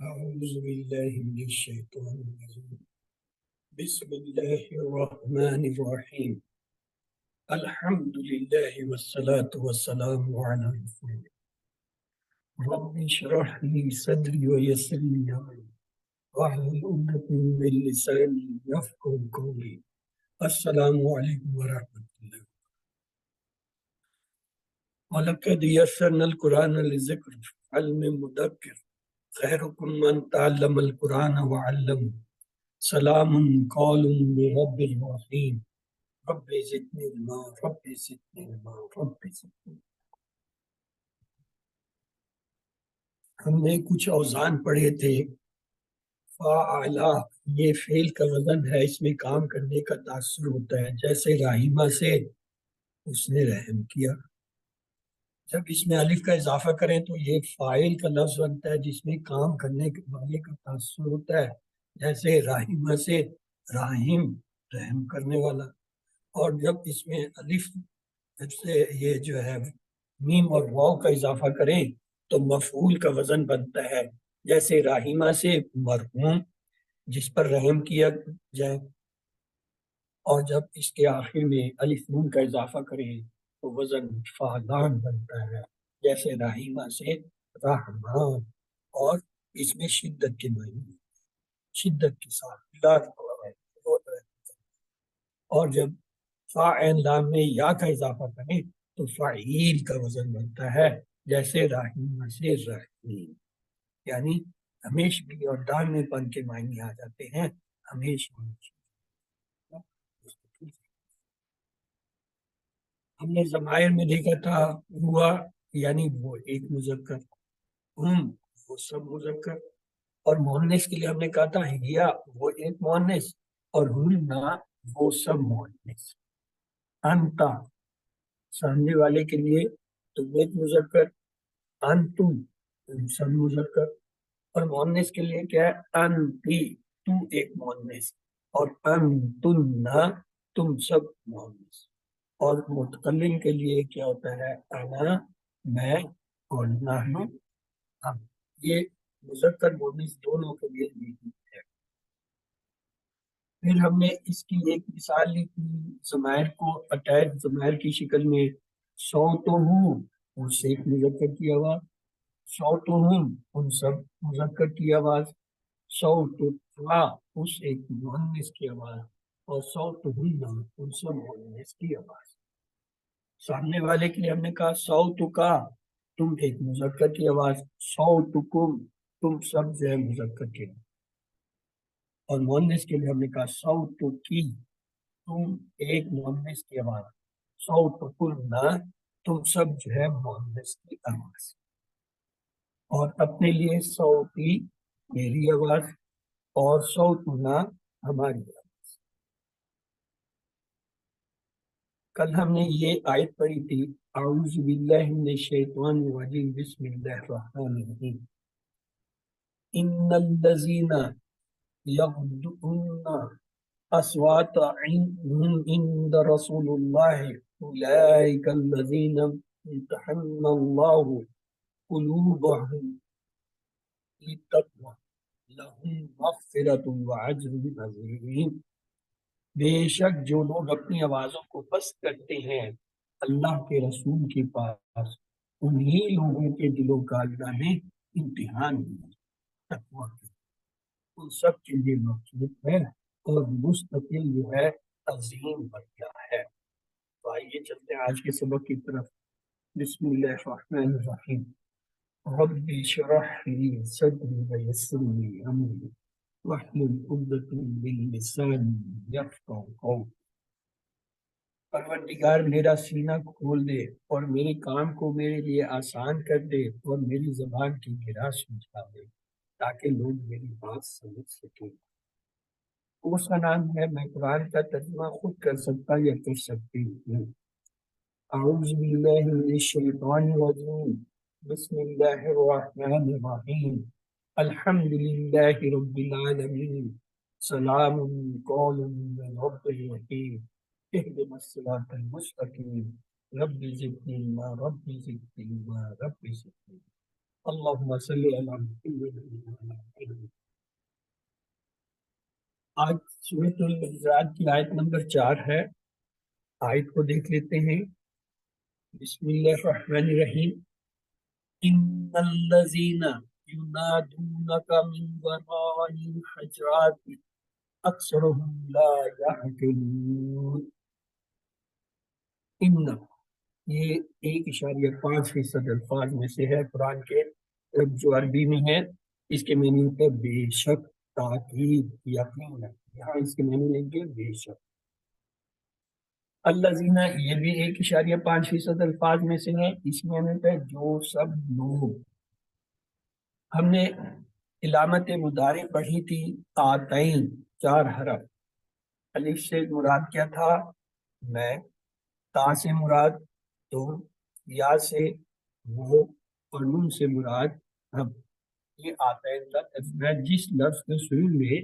أعوذ بالله من الشيطان الرجيم. بسم الله الرحمن الرحيم. الحمد لله والصلاة والسلام على رسول الله. رب اشرح لي صدري ويسر لي أمري واحلل عقدة من لساني يفقهوا قولي. السلام عليكم ورحمة الله. ولقد يسرنا القرآن للذكر هل من مدكر خيركم من تعلم القرآن وعلمه سلام قول من رب الرحيم. رب زدنی علما رب زدنی علما رب زدنی. ہم نے کچھ اوزان پڑھے تھے. فاعلا یہ فعل کا وزن ہے، اس میں کام کرنے کا تاثر ہوتا ہے. جیسے راہیمہ سے اس نے رحم کیا. جب اس میں الف کا اضافہ کریں تو یہ فاعل کا لفظ بنتا ہے جس میں کام کرنے والے کا تاثر ہوتا ہے. جیسے راہیمہ سے راہیم رحم کرنے والا. اور جب اس میں الف سے یہ جو ہے میم اور واو کا اضافہ کریں تو مفعول کا وزن بنتا ہے. جیسے راہیمہ سے مرحوم جس پر رحم کیا جائے. اور جب اس کے آخر میں الف نون کا اضافہ کریں تو وزن فعلان بنتا ہے. جیسے راہیمہ سے رحمان. اور اس میں شدت کے معنی شدت کے ساتھ. اور جب فاعل لام میں یا کا اضافہ کریں تو فعیل کا وزن بنتا ہے. جیسے راہیمہ سے رحیم. یعنی ہمیشگی اور دائمی پن کے معنی آ جاتے ہیں. ہمیشہ ہم نے ضمائر میں دیکھا تھا ہوا یعنی وہ ایک مذکر، وہ سب مذکر. اور مؤنث کے لیے ہم نے کہا تھا ہیا وہ ایک مؤنث اور ہننا وہ سب مؤنث. انتا سامنے والے کے لیے تم ایک مذکر، انتم تم سب مذکر. اور مؤنث کے لیے کیا ہے؟ انتی تو ایک مؤنث اور انتن تم سب مؤنث. اور متکلم کے لیے کیا ہوتا ہے؟ انا میں اور نحن ہم. یہ مذکر مؤنث دونوں کے لیے ہے. پھر ہم نے اس کی ایک مثال لی تھی ضمائر کو اٹیچ ضمائر کی شکل میں. صوتہم اس سے ایک مذکر کی آواز، صوتہم ان سب مذکر کی آواز، صوتها اس ایک مؤنث کی آواز، اور صوتہن ان سب مؤنث کی آواز. سامنے والے کے لیے ہم نے کہا صوتکا تم ایک مذکر کی آواز، صوتکم تم سب جو ہے مذکر کی آواز. اور مؤنث کے لیے ہم نے کہا صوتکی تم ایک مؤنث کی آواز، صوتکن تم سب جو ہے مؤنث کی آواز. اور اپنے لیے صوتی میری آواز اور صوتنا ہماری آواز. کل ہم نے یہ آیت پڑھی تھی اعوذ باللہ من الشیطان الرجیم بسم اللہ الرحمن الرحیم. ان الذین یغضون اصواتهم عند رسول اللہ اولئک الذین امتحن اللہ قلوبهم للتقوى لهم مغفرۃ واجر عظیم. بے شک جو لوگ اپنی آوازوں کو پست کرتے ہیں اللہ کے رسول کے پاس انہی لوگوں کے دلوں کا اللہ نے امتحان دیا. تقویٰ کے ان سب کے لیے مغفرت ہے اور مستقل جو ہے عظیم درجہ ہے. تو آئیے چلتے ہیں آج کے سبق کی طرف. بسم اللہ الرحمن الرحیم. رب اشرح لي صدري ويسر لي امري واحلل عقدة من لساني يفقهوا قولي. پروردگار میرا سینہ کو کھول دے اور میرے کام کو میرے لیے آسان کر دے اور میری زبان کی گرا سمجھا دے تاکہ لوگ میری بات سمجھ سکیں. اس کا نام ہے میں قرآن کا ترجمہ خود کر سکتا یا کر سکتی ہوں. اعوذ باللہ من الشیطان الرجیم بسم اللہ الرحمن الرحیم. الحمد للہ رب العالمین سلام قول من رب الرحیم. اهدنا الصراط المستقیم رب زدنی علما رب زدنی علما رب زدنی. اللہم صلی علی محمد۔ آج سورۃ الحجرات کی آیت نمبر 4 ہے، آیت کو دیکھ لیتے ہیں۔ بسم اللہ الرحمن الرحیم۔ ان الذین ینادونک من وراء الحجرات اکثرهم لا یعقلون۔ ان، یہ 1.5% الفاظ میں سے ہے قرآن کے جو عربی میں ہے۔ اس کے معنی ہوتا ہے بے شک، تاکید، یقین۔ یہاں اس کے معنی لیں گے بے شک۔ الذین، یہ بھی 1.5% الفاظ میں سے ہے۔ اس میں ہوتا ہے جو سب لوگ۔ ہم نے علامت مضارع پڑھی تھی، آتین، 4 حرف۔ الف سے مراد کیا تھا؟ میں، تا سے مراد تو، یا سے وہ، اور نون سے مراد ہم۔ یہ آتین کا ترجمہ ہے۔ جس لفظ کے شروع میں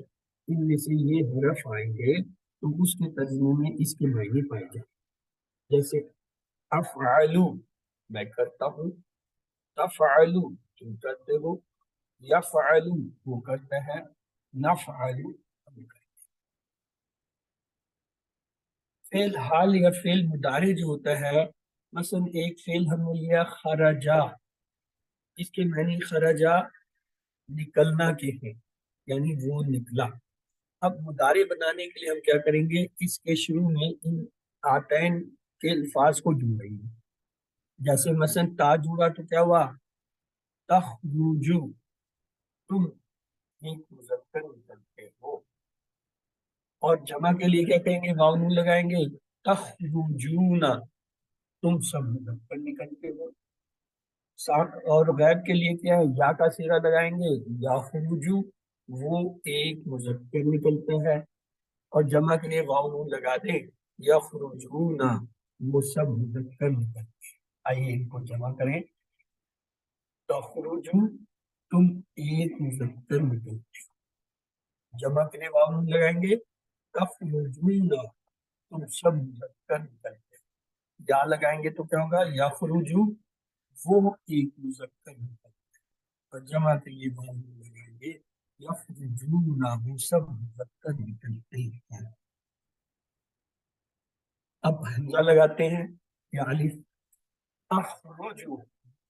ان میں سے یہ حرف آئیں گے تو اس کے ترجمے میں اس کے معنی پائے جائیں۔ جیسے افعلو، میں کرتا ہوں، تفعلو، تم کرتے ہو، یفعلو، وہ کرتا ہے، نفعلو، ہم کرتے ہیں۔ فعل حال یا فعل مضارع جو ہوتا ہے، مثلا ایک فعل ہم نے لیا خرجا، اس کے معنی خرجا نکلنا کے ہیں، یعنی وہ نکلا۔ اب مضارع بنانے کے لیے ہم کیا کریں گے؟ اس کے شروع میں ان آتین کے الفاظ کو جوڑیں گے۔ جیسے مثلا تا جوڑا تو کیا ہوا؟ تخرجو، تم ایک مذکر نکلتے ہو۔ اور جمع کے لیے کیا کہیں گے؟ واو نون لگائیں گے، تخرجون، تم سب مذکر نکلتے ہو۔ اور غیب کے لیے کیا ہے؟ یا کا صیغہ لگائیں گے، یخرجو، وہ ایک مذکر نکلتا ہے۔ اور جمع کے لیے واو نون لگا دیں، یخرجون، وہ سب مذکر نکلتے ہیں۔ آئیے ان کو جمع کریں۔ تخرجو، تم ایک مذکر نکلتے ہو۔ جمع کے لیے واو نون لگائیں گے، تخرجون، تم سب مذکر نکلتے ہو۔ یا لگائیں گے تو کیا ہوگا؟ یخرجو، وہ ایک مذکر نکلتے ہیں۔ اور جمع کے لیے واو نون لگائیں گے، یخرجون، وہ سب مذکر نکلتے ہیں۔ اب حمزہ لگاتے ہیں، یا الف، اخرجو،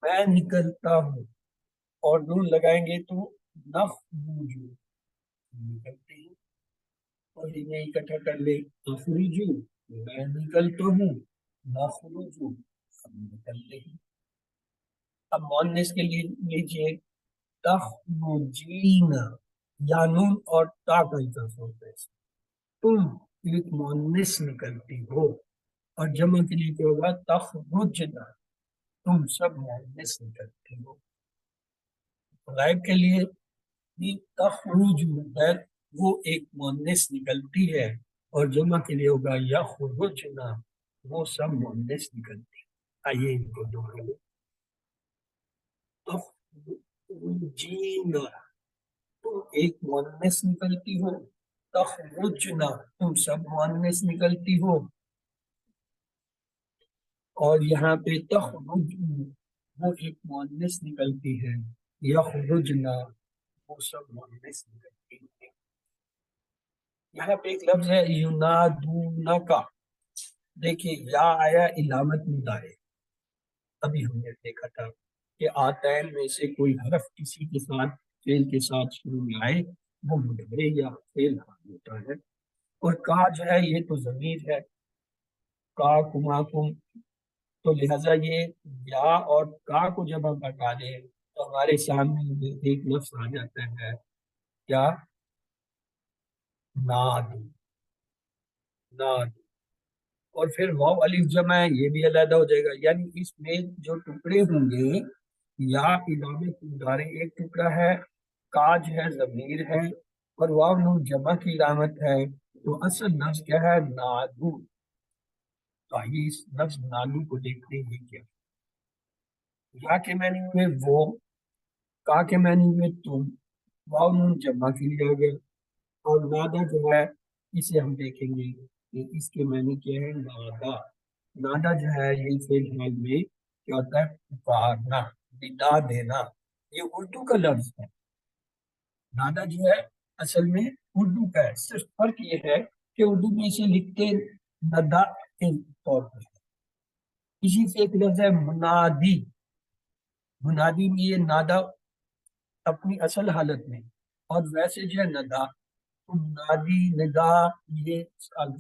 میں نکلتا ہوں، اور نون لگائیں گے تو نخرجو، نکلتے ہیں۔ اور انہیں اکٹھا کر لیں، اخرجو، میں نکلتا ہوں، نخرجو، ہم نکلتے ہیں۔ اب مؤنث کے لیے لیجیے، تخرجین، یا نون اور تا کا اضافہ ہوتا ہے، تم ایک مؤنث نکلتی ہو۔ اور جمع کے لیے کیا ہوگا؟ تخرجنا، تم سب مؤنث نکلتے ہو۔ غائب کے لیے بھی تخرج، غیر، وہ ایک مؤنث نکلتی ہے، اور جمع کے لیے ہوگا یخرجنا، وہ سب مؤنث نکلتی ہے۔ آئیے ان کو دوہرا لیں۔ تخرجینا، تم ایک مؤنث نکلتی ہو، تخرجنا، تم سب مؤنث نکلتی ہو۔ اور یہاں پہ تخرج، وہ ایک مؤنث نکلتی ہے، یخرجنا، وہ سب مؤنث نکلتی ہے۔ یہاں پہ ایک لفظ ہے ینادونکا، دیکھیے یا آیا علامت مضارع۔ ابھی ہم نے دیکھا تھا کہ آتین میں سے کوئی حرف کسی کے ساتھ، فعل کے ساتھ شروع میں آئے وہ مضارع یا فعل ہوتا ہے۔ اور کا جو ہے یہ تو ضمیر ہے، کا کما کم، تو لہذا یہ یا اور کا کو جب ہم ہٹا دیں تو ہمارے سامنے ایک لفظ آ جاتا ہے، کیا؟ ناد، ناد۔ اور پھر واو الف جمع ہے، یہ بھی علیحدہ ہو جائے گا، یعنی اس میں جو ٹکڑے ہوں گے، یا علامت مضارع ایک ٹکڑا ہے، کا جو ہے ضمیر ہے، اور واو نون جمع کی علامت ہے، تو اصل لفظ کیا ہے؟ نادو۔ تو آئیے اس لفظ نادو کو دیکھتے ہیں کیا۔ یا کے معنی میں وہ، کا کے معنی میں تم، واو نون جمع کے لیے آ گیا۔ اور نادا جو ہے اسے ہم دیکھیں گے کہ اس کے معنی کیا ہے؟ نادا۔ نادا جو ہے یہ فعل حال میں کیا ہوتا ہے؟ پکارنا، ندا دینا۔ یہ اردو کا لفظ ہے. نادا جو ہے اصل میں اردو کا ہے، صرف فرق یہ ہے کہ اردو میں اسے لکھتے ندا کے طور پر. اسی سے ایک لفظ ہے منادی. منادی میں یہ نادا اپنی اصل حالت میں، اور ویسے جو ہے ندا. تو منادی، ندا، یہ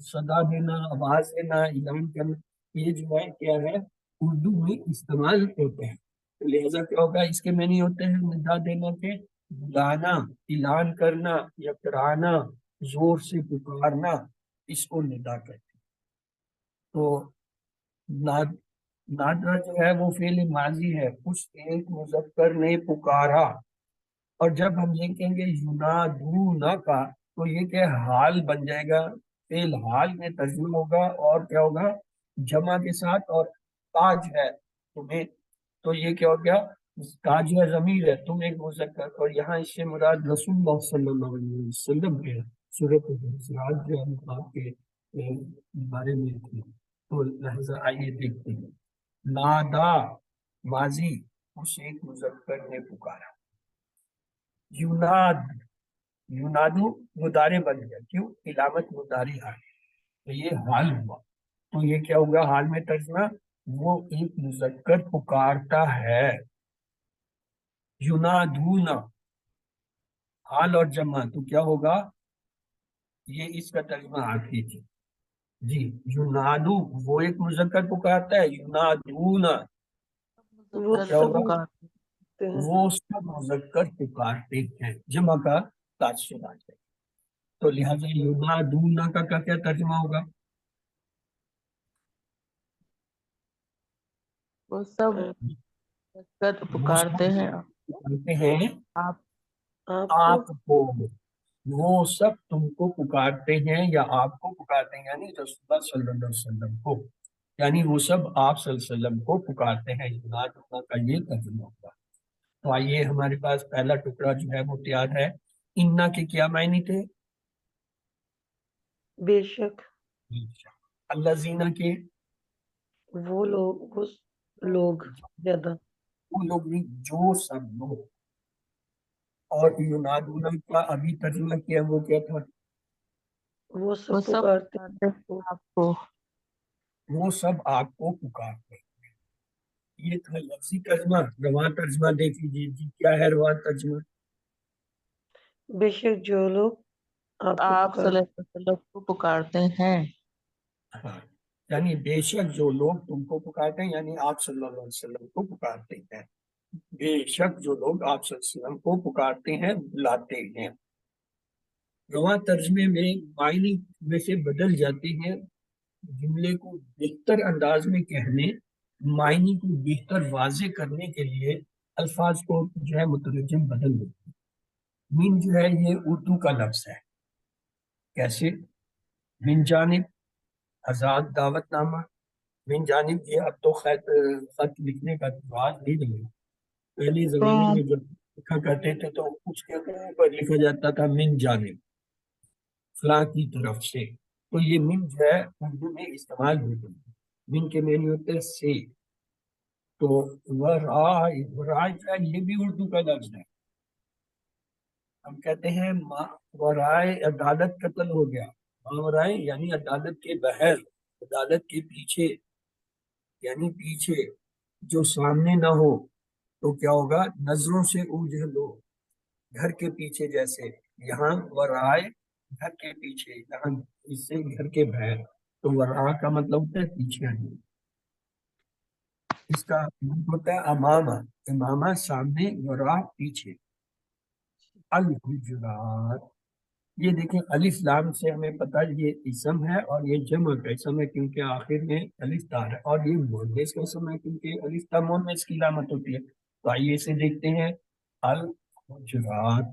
صدا دینا، آواز دینا، اعلان کرنا، یہ جو ہے کیا ہے اردو میں استعمال ہوتے ہیں. تو لہذا کیا ہوگا، اس کے معنی ہوتے ہیں ندا دینا کے بلانا، اعلان کرنا یا کرانا، زور سے پکارنا، اس کو ندا کہتے ہیں. تو نادرا جو ہے وہ فعل ماضی ہے، اس ایک مذکر نے پکارا. اور جب ہم یہ کہیں گے ینادونا کا، تو یہ کہ حال بن جائے گا، فعل حال میں ترجمہ ہوگا، اور کیا ہوگا جمع کے ساتھ. اور تاج ہے تمہیں، تو یہ کیا ہو گیا، تاج ہے ضمیر ہے، تم ایک مذکر. اور یہاں اس سے مراد رسول اللہ صلی اللہ علیہ وسلم ہے. صورت حجرات جو ہے آپ کے بارے میں تھی. تو لہذا آئیے دیکھتے ہیں. نادا ماضی، اس ایک مذکر نے پکارا. یوناد، یونادو مضارع بن گیا، کیوں؟ علامت مضارع ہے، تو یہ حال ہوا. تو یہ کیا ہوگا حال میں ترجمہ، وہ ایک مذکر پکارتا ہے. یونادونا حال اور جمع، تو کیا ہوگا، یہ اس کا ترجمہ آپ کیجیے. جی، یونادو وہ ایک مذکر پکارتا ہے، یونادونا وہ کیا سب ہوگا، پکارتے ہیں. وہ سب مذکر پکارتے ہیں، جمع کا تاثر آ جائے. تو لہٰذا یونادونا کا کیا ترجمہ ہوگا، وہ سب پکارتے ہیں پکارتے ہیں آپ آپ کو. وہ سب تم کو پکارتے ہیں یا آپ کو پکارتے ہیں، یعنی رسول اللہ صلی اللہ علیہ وسلم کو، یعنی وہ سب آپ صلی اللہ علیہ وسلم کو پکارتے ہیں. یونادونا کا یہ ترجمہ ہوگا. تو آئیے ہمارے پاس پہلا ٹکڑا جو ہے وہ تیار ہے. انا کے کیا معنی تھے، بے شک. الذین کے وہ لوگ زیادہ. وہ لوگ نہیں، جو سب لوگ. اور یونادونا کا ابھی ترجمہ کیا وہ کیا تھا، وہ سب پکارتے ہیں آپ کو. وہ سب آپ کو پکارتے ہیں. یہ تھا لفظی ترجمہ. رواں ترجمہ دیکھ لیجیے جی، کیا ہے رواں ترجمہ، بے شک جو لوگ آپ صلی اللہ علیہ وسلم کو پکارتے ہیں. ہاں، یعنی بے شک جو لوگ تم کو پکارتے ہیں، یعنی آپ صلی اللہ علیہ وسلم کو پکارتے ہیں. بے شک جو لوگ آپ صلی اللہ علیہ وسلم کو پکارتے ہیں، بلاتے ہیں. رواں ترجمے میں معنی میں سے بدل جاتے ہیں. جملے کو بہتر انداز میں کہنے، معنی کو بہتر واضح کرنے کے لیے الفاظ کو جو ہے مترجم بدل دیتے ہیں. من جو ہے یہ اردو کا لفظ ہے. کیسے، من جانب آزاد دعوت نامہ. من جانب یہ اب تو خط لکھنے کا رواج نہیں رہا. پہلے زمانے میں جب لکھا کرتے تھے تو اس کے اوپر لکھا جاتا تھا من جانب، فلاں کی طرف سے. تو یہ من جو ہے اردو میں استعمال ہوتے ہیں. من کے معنی ہوتے ہیں سے. تو ورائے جو ہے یہ بھی اردو کا لفظ ہے. ہم کہتے ہیں ورائے عدالت قتل ہو گیا. ورائے یعنی عدالت کے بہر، عدالت کے پیچھے، یعنی پیچھے جو سامنے نہ ہو. تو کیا ہوگا، نظروں سے اوجھل لو، گھر کے پیچھے جیسے. یہاں ورائے گھر کے پیچھے، یہاں اس سے گھر کے بہر. تو ورا کا مطلب ہوتا ہے پیچھے. اس کا مطلب ہوتا ہے امامہ، امامہ سامنے، ورا پیچھے. الحجرات، یہ دیکھیں الف لام سے ہمیں پتہ یہ اسم ہے اور یہ جمع کا اسم ہے کیونکہ آخر میں الف تا ہے، اور یہ مؤنث کا اسم ہے کیونکہ الف تا مؤنث کی علامت ہوتی ہے. تو آئیے اسے دیکھتے ہیں. الحجرات،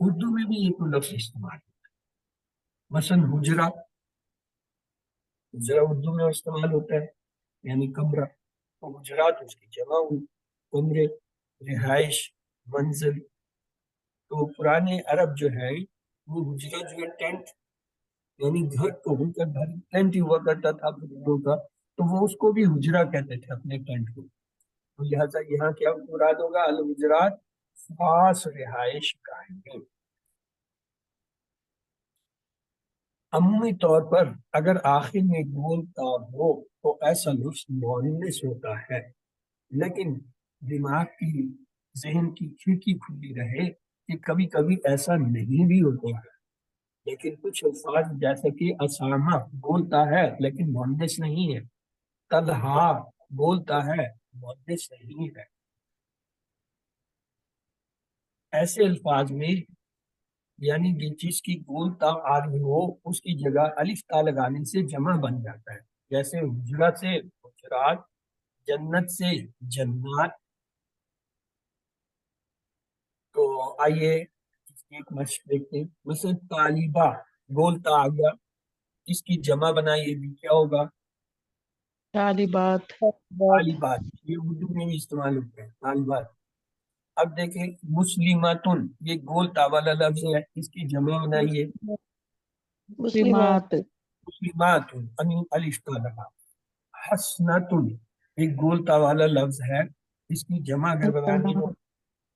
اردو میں بھی یہ کوئی لفظ استعمال ہوتا ہے. مثلا حجرہ، حجرہ اردو میں استعمال ہوتا ہے یعنی کمرہ. تو حجرات اس کی جمع ہوئی، کمرے، رہائش، منزل. تو پرانے عرب جو ہے وہ حجرہ جو ہے ٹینٹ، یعنی گھر کو ان کا گھر ٹینٹ ہی ہوا کرتا تھا بزرگوں کا، تو وہ اس کو بھی حجرہ کہتے تھے اپنے ٹینٹ کو. تو لہٰذا یہاں کیا مراد ہوگا؟ الحجرات خاص رہائش گاہیں۔ عمومی طور پر اگر آخر میں گول تا ہو تو ایسا لفظ مؤنث ہوتا ہے، لیکن دماغ کی ذہن کی کھڑکی کھلی رہے کہ کبھی کبھی ایسا نہیں بھی ہوتا ہے۔ لیکن کچھ الفاظ جیسے کہ اسامہ بولتا ہے لیکن مؤنث نہیں ہے، طلحہ بولتا ہے مؤنث نہیں ہے، ایسے الفاظ میں یعنی جس کی گول تا آ رہی ہو اس کی جگہ الف تا لگانے سے جمع بن جاتا ہے، جیسے حجرہ سے حجرات، جنت سے جنات۔ تو آئیے ایک مشق دیکھتے ہیں، مثلا طالبہ گول تا آ گیا، اس کی جمع بنائیے بھی کیا ہوگا؟ طالبات، طالبات، یہ اردو میں بھی استعمال ہوتا ہے طالبات۔ اب دیکھیں مسلماتن، یہ گول تا والا لفظ ہے، اس کی جمع بنائیے مسلمات، مسلمات، الف تا لگا۔ حسنتن، ایک گول تا والا لفظ ہے، اس کی جمع اگر بنانی ہو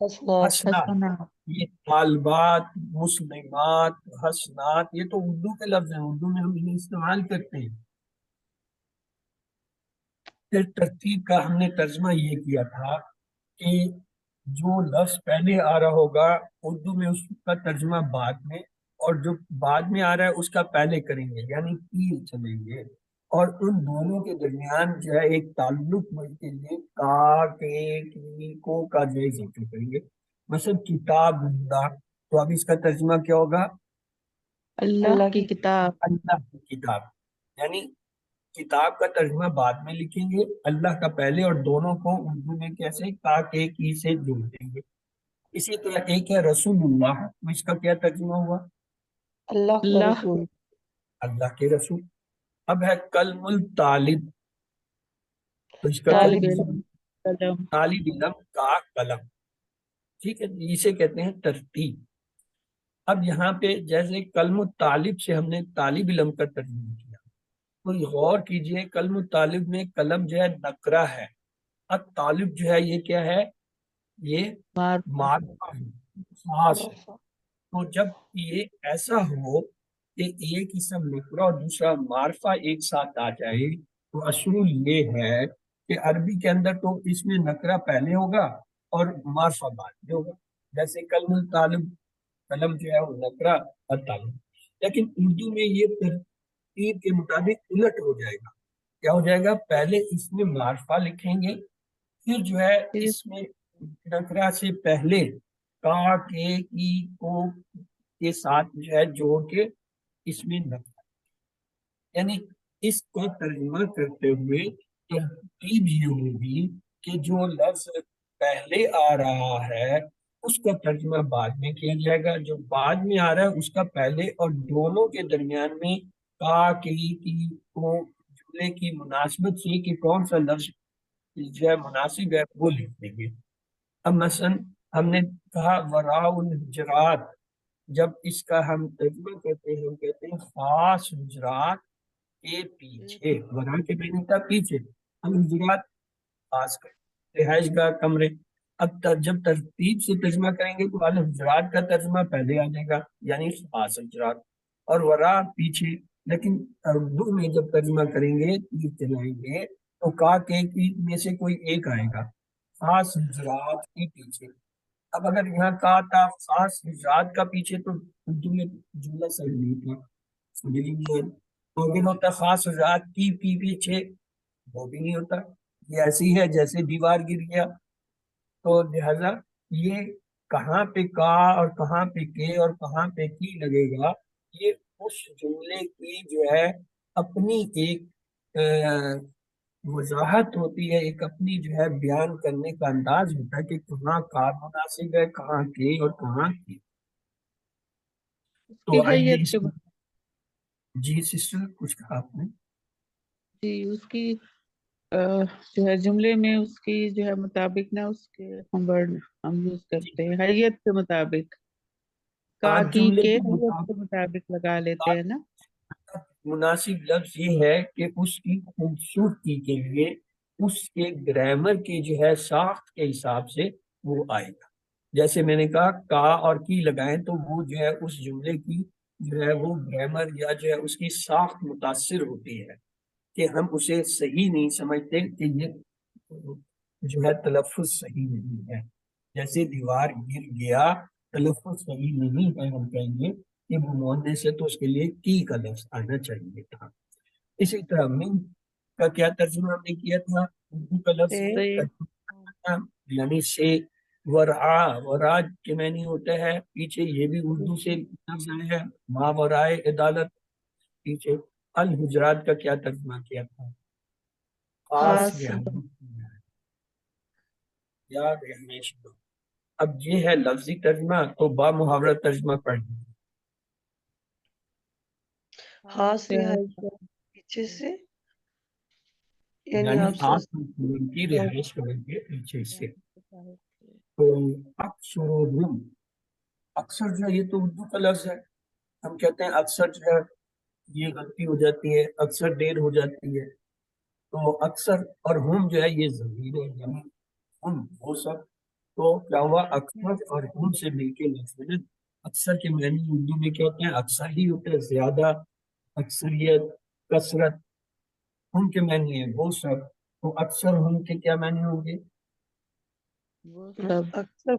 حسنا، حسنات، یہ طالبات، مسلمات، حسنات، یہ تو اردو کے لفظ ہیں، اردو میں ہم انہیں استعمال کرتے ہیں۔ پھر ترتیب کا ہم نے ترجمہ یہ کیا تھا کہ جو لفظ پہلے آ رہا ہوگا اردو میں اس کا ترجمہ بعد میں، اور جو بعد میں آ رہا ہے اس کا پہلے کریں گے، یعنی تیر چلیں گے، اور ان دونوں کے درمیان جو ہے ایک تعلق بن کے لیے کا کے کی کو کا جو ہے ذکر کریں گے۔ مثلا کتاب اللہ، تو اب اس کا ترجمہ کیا ہوگا؟ اللہ کی کتاب، اللہ کی کتاب، یعنی کتاب کا ترجمہ بعد میں لکھیں گے، اللہ کا پہلے، اور دونوں کو اردو میں کیسے کا کے کی سے جوڑ دیں گے۔ اسی طرح ایک ہے رسول اللہ، تو اس کا کیا ترجمہ ہوا؟ اللہ اللہ کے رسول۔ اب ہے کلم الطالب، تو اس کا کیا طالب ترجمہ؟ علم، قلم، طالب علم کا قلم، ٹھیک ہے، اسے کہتے ہیں ترتیب۔ اب یہاں پہ جیسے کلم الطالب سے ہم نے طالب علم کا ترجمہ کیا، تو غور کیجئے کلم الطالب میں قلم جو ہے نکرہ ہے، اب طالب جو ہے یہ کیا ہے؟ یہ معرفہ، معرفہ ہے، خاص ہے۔ تو جب یہ ایسا ہو کہ ایک اسم نکرہ اور دوسرا معرفہ ایک ساتھ آ جائے، تو اصول یہ ہے کہ عربی کے اندر تو اس میں نکرہ پہلے ہوگا اور معرفہ بعد میں ہوگا، جیسے کلم الطالب، قلم جو ہے وہ نکرہ اور طالب، لیکن اردو میں یہ ترتیب کے مطابق الٹ ہو جائے گا، کیا ہو جائے گا؟ پہلے اس میں معرفہ لکھیں گے، پھر جو ہے پھر اس میں نکرہ سے پہلے کا کے کی کو کے ساتھ جو ہے جوڑ کے اس میں نکرہ، یعنی اس کو ترجمہ کرتے ہوئے ترتیب یہ ہوگی کہ جو لفظ پہلے آ رہا ہے اس کا ترجمہ بعد میں کیا جائے گا، جو بعد میں آ رہا ہے اس کا پہلے، اور دونوں کے درمیان میں کا کی کو جملے کی مناسبت سے کہ کون سا لفظ جو ہے مناسب ہے وہ لکھ دیں گے۔ اب مثلا ہم نے کہا وراء الحجرات، جب اس کا ہم ترجمہ کرتے ہیں ہم کہتے ہیں خاص حجرات کے پیچھے، وراء کے معنی تھا پیچھے، ہم حجرات خاص کریں رہائش گاہ کمرے۔ اب جب ترتیب سے ترجمہ کریں گے تو الحجرات کا ترجمہ پہلے آ جائے گا، یعنی خاص حجرات، اور وراء پیچھے۔ لیکن اردو میں جب ترجمہ کریں گے تیر چلائیں گے تو کا کے کی میں سے کوئی ایک آئے گا، خاص حجرات کے پیچھے۔ اب اگر یہاں کا تھا خاص حجرات کا پیچھے تو اردو میں جملہ صحیح نہیں تھا، سمجھ لیجیے، تو اگر ہوتا خاص حجرات کی پیچھے، وہ بھی نہیں ہوتا، یہ ایسی ہے جیسے دیوار گر گیا۔ تو لہذا یہ کہاں پہ کا اور کہاں پہ کے اور کہاں پہ کی لگے گا، یہ اس جملے کی جو ہے اپنی ایک وضاحت ہوتی ہے، ایک اپنی جو ہے بیان کرنے کا انداز ہوتا ہے کہ کہاں کا مناسب ہے، کہاں کے اور کہاں کی۔ کی تو آئیے حیت اس کے جی سسٹر کچھ کہا آپ نے؟ جی اس کی جو ہے جملے میں اس کی جو ہے مطابق نا اس کے ہم ورڈ ہم یوز کرتے ہیں حیت کے مطابق، کا آج کی جملے کے کے حیت کے مطابق مطابق لگا لیتے ہیں نا۔ مناسب لفظ یہ ہے کہ اس کی خوبصورتی کے لیے اس کے گرامر کی جو ہے ساخت کے حساب سے وہ آئے گا. جیسے میں نے کہا کا اور کی لگائیں تو وہ جو ہے اس جملے کی جو ہے وہ گرامر یا جو ہے اس کی ساخت متاثر ہوتی ہے کہ ہم اسے صحیح نہیں سمجھتے کہ یہ جو ہے تلفظ صحیح نہیں ہے. جیسے دیوار گر گیا تلفظ صحیح نہیں ہے، ہم کہیں گے کہ وہ موننے سے تو اس کے لیے کی کا لفظ آنا چاہیے تھا. اسی طرح من کا کیا ترجمہ ہم نے کیا تھا؟ اردو کا لفظ سے ترجمہ یعنی سے. ورعا، ورا کے معنی ہوتا ہے پیچھے، یہ بھی اردو سے لفظ آیا ہے ما ورائے عدالت پیچھے. الحجرات کا کیا ترجمہ کیا تھا؟ خاص خاص یاد ہے ہمیشہ. اب یہ ہے لفظی ترجمہ، تو با محاورہ ترجمہ پڑھیں. خاص رہائش پیچھے سے، یعنی آپ آپ کی رہائش کریں گے پیچھے سے. تو اکثر اکثر جو ہے یہ تو اردو کا لفظ ہے. ہم کہتے ہیں اکثر جو ہے یہ غلطی ہو جاتی ہے، اکثر دیر ہو جاتی ہے. تو اکثر اور ہم جو ہے یہ ضمیر ہے، یعنی ہم وہ سب. تو کیا ہوا اکثر اور ہم سے مل کے لفظ ہے. اکثر کے معنی اردو میں کیا ہوتے ہیں؟ اکثر ہی ہوتے ہیں، زیادہ، اکثریت، کثرت. ہم کے معنی ہے وہ سب. تو اکثر ہم کے کیا معنی ہوں گے؟ وہ سب اکثر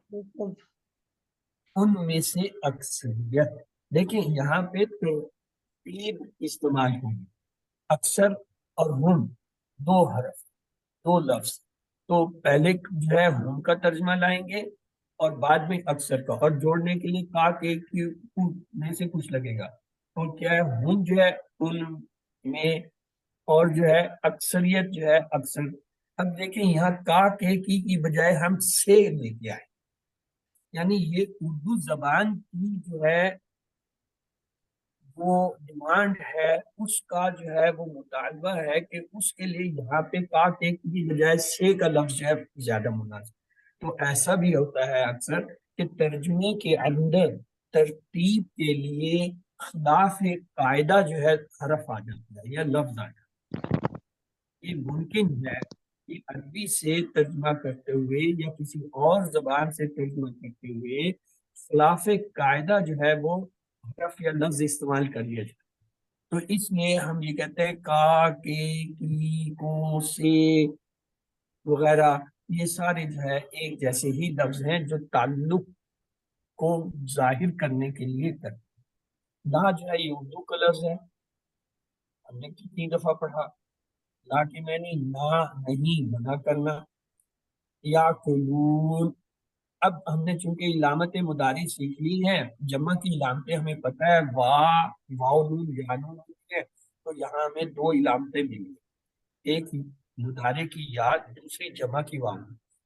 ان میں سے اکثریت. دیکھیں یہاں پہ ترتیب استعمال ہوگی. اکثر اور ہم دو حرف، دو لفظ. تو پہلے جو ہے ہم کا ترجمہ لائیں گے اور بعد میں اکثر کا، اور جوڑنے کے لیے کا کے میں سے کچھ لگے گا. تو کیا ہے ہم جو ہے ان میں، اور جو ہے اکثریت جو ہے اکثر. اب دیکھیں یہاں کا کے کی بجائے ہم سے لے کے آئے، یعنی یہ اردو زبان کی جو ہے وہ ڈیمانڈ ہے، اس کا جو ہے وہ مطالبہ ہے کہ اس کے لیے یہاں پہ کا کے کی بجائے سے کا لفظ جو ہے زیادہ مناسب. تو ایسا بھی ہوتا ہے اکثر کہ ترجمے کے اندر ترتیب کے لیے خلاف قاعدہ جو ہے حرف آ جاتا ہے یا لفظ آ جاتا ہے. یہ ممکن ہے کہ عربی سے ترجمہ کرتے ہوئے یا کسی اور زبان سے ترجمہ کرتے ہوئے خلاف قاعدہ جو ہے وہ حرف یا لفظ استعمال کر لیا جائے. تو اس لیے ہم یہ کہتے ہیں کا کے کی کو سے وغیرہ، یہ سارے جو ہے ایک جیسے ہی لفظ ہیں جو تعلق کو ظاہر کرنے کے لیے کرتے ہیں. لا جو ہے یہ اردو کا لفظ ہے، ہم نے کتنی دفعہ پڑھا. لا کے معنی نہ، نہیں، منع کرنا. یا کلون، اب ہم نے چونکہ علامت مداری سیکھ لی ہے، جمع کی علامتیں ہمیں پتہ ہے، واو نون یا نون ہے. تو یہاں ہمیں دو علامتیں ملی، ایک مدارے کی یا، دوسری جمع کی واو.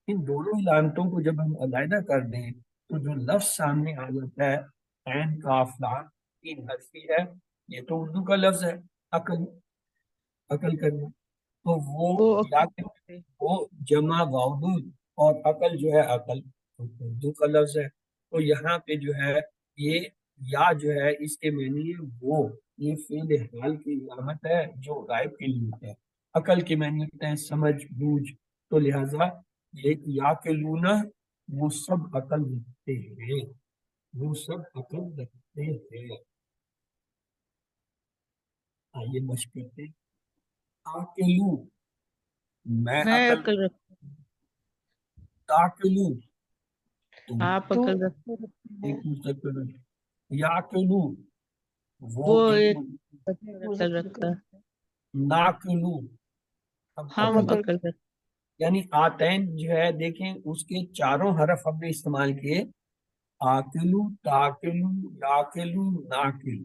ان دونوں علامتوں کو جب ہم علیحدہ کر دیں تو جو لفظ سامنے آ جاتا ہے عین کاف لام، تین حرفی ہے. یہ تو اردو کا لفظ ہے عقل، عقل کرنا. تو وہ یا وہ جمع واؤ اور عقل جو ہے عقل اردو کا لفظ ہے. تو یہاں پہ جو ہے یہ یا جو ہے اس کے معنی ہے وہ، یہ فعل حال کی علامت ہے جو غائب کے لیے ہوتا ہے. عقل کے معنی ہوتا ہے سمجھ بوجھ. تو لہذا ایک یا کے لونا، وہ سب عقل رکھتے ہیں، وہ سب عقل رکھتے ہیں. آئیے مشق کرتے ہیں. آکلو، میں میں عقل، عقل رکھ تاکلو تم، آپ تو عقل رکھ ایک مستقبل، یاکلو وہ وہ ایک ایک عقل رکھتا ہے، ناکلو ہم ہم عقل. عقل رکھ یعنی آتین جو ہے دیکھیں اس کے چاروں حرف ہم نے استعمال کیے، آکلو، تاکلو، یاکلو، ناکلو.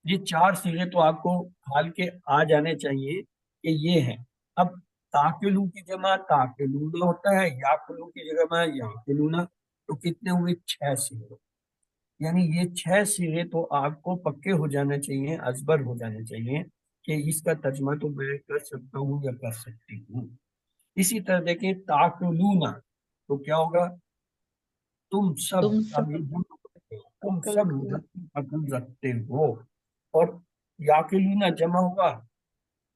یہ چار صیغے تو آپ کو حال کے آ جانے چاہیے کہ یہ ہیں. اب تاکلو کی جمع تاکلونا ہوتا ہے، یاکلو کی جمع یاکلونا. تو کتنے ہوئے؟ 6 صیغے. یعنی یہ 6 صیغے تو آپ کو پکے ہو جانا چاہیے، ازبر ہو جانے چاہیے کہ اس کا ترجمہ تو میں کر سکتا ہوں یا کر سکتی ہوں. اسی طرح دیکھیں تاکلونا تو کیا ہوگا؟ تم سب. تم سب اب یہ تم عقل سب عقل رکھتے ہو. اور یاکلونا جمع ہوگا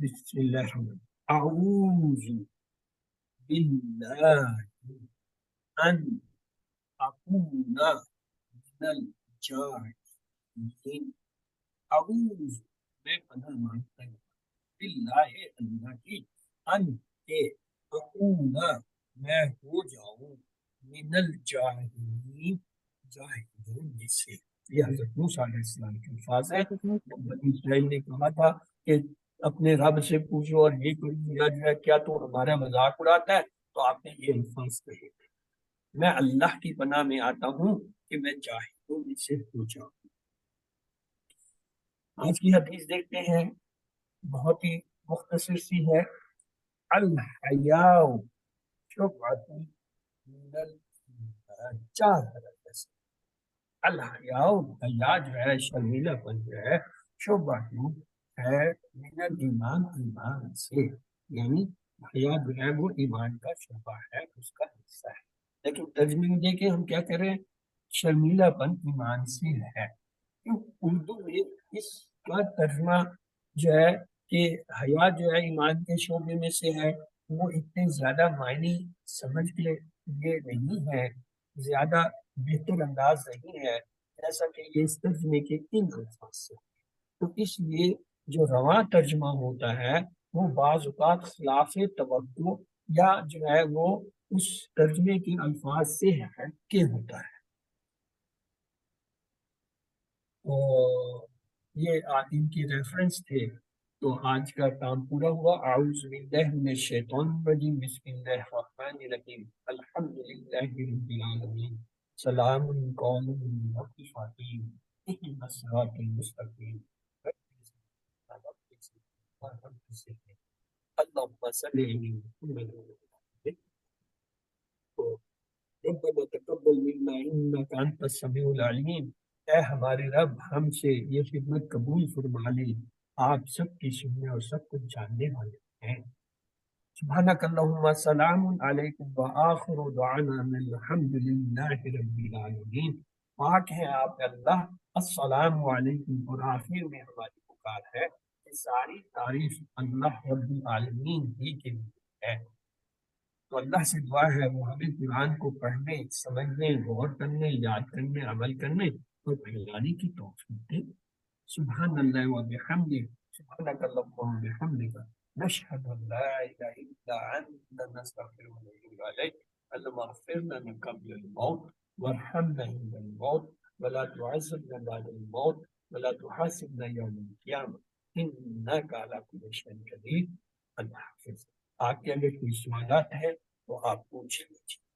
بسم اللہ الرحمن اعوذ باللہ ان اکون من الجاہلین، اعوذ میں پناہ مانگتا ہوں باللہ اللہ کی، ان کے اکون میں ہو جاؤں من الجاہلین جاہلوں میں سے۔ یہ حضرت موسیٰ علیہ السلام کے الفاظ ہے۔ بنی اسرائیل نے کہا تھا کہ اپنے رب سے پوچھو اور یہ کوئی جو ہے کیا تو ہمارا مذاق اڑاتا ہے، تو آپ نے یہ الفاظ کہے تھے، میں اللہ کی پناہ میں آتا ہوں کہ میں جاہلوں میں سے ہو جاؤں۔ آج کی حدیث دیکھتے ہیں، بہت ہی مختصر سی ہے۔ الحیاء شعبۃ من الایمان، چار حرف سے الحیاء، حیا جو ہے، شرمیلا پن جو ہے، شعبۃ ہے من الایمان، ایمان سے، یعنی حیا جو ہے وہ ایمان کا شعبہ ہے، اس کا حصہ ہے۔ لیکن ترجمے میں دیکھیں ہم کیا کر رہے ہیں، شرمیلا پن ایمان سے ہے۔ اردو میں اس کا ترجمہ جو ہے کہ حیا جو ہے ایمان کے شعبے میں سے ہے، وہ اتنے زیادہ معنی سمجھ کے لیے نہیں ہے، زیادہ بہتر انداز نہیں ہے جیسا کہ یہ اس ترجمے کے ان الفاظ سے۔ تو اس لیے جو رواں ترجمہ ہوتا ہے وہ بعض اوقات خلاف توقع یا جو ہے وہ اس ترجمے کے الفاظ سے ہٹ کے ہوتا ہے۔ اور یہ ان کی ریفرنس تھے۔ تو آج کا کام پورا ہوا۔ اعوذ باللہ من الشیطان الرجیم، بسم اللہ الرحمن الرحیم، الحمد للہ رب العالمین، سلام قولا من رب العالمین، اهدنا الصراط المستقیم، اللهم صل على محمد ربنا تقبل منا انك انت السميع العليم، اے ہمارے رب ہم سے یہ خدمت قبول فرما لے، آپ سب کی سننے اور سب کچھ جاننے والے ہیں۔ سبحانک اللہم سلام علیکم وآخر دعوانا ان الحمد للہ رب العالمین، پاک ہے آپ اللہ، السلام علیکم، اور آخر میں ہماری پکار ہے کہ ساری تعریف اللہ رب العالمین ہی کے لیے ہے۔ تو اللہ سے دعا ہے وہ ہمیں قرآن کو پڑھنے، سمجھنے، غور کرنے، یاد کرنے، عمل کرنے اور پھیلانے کی توفیق دے۔ سبحان اللہ و بحمدہ، سبحانک اللہم و بحمدک، نشہد ان لا الہ الا انت، نستغفرک و نتوب الیک، اللہم اغفر لنا قبل الموت وارحمنا عند الموت ولا تعذبنا بعد الموت ولا تحاسبنا یوم القیامہ انک علی کل شیء قدیر۔ اللہ حافظ۔ آپ کے اگر کوئی سوالات ہیں تو آپ پوچھ لیجیے۔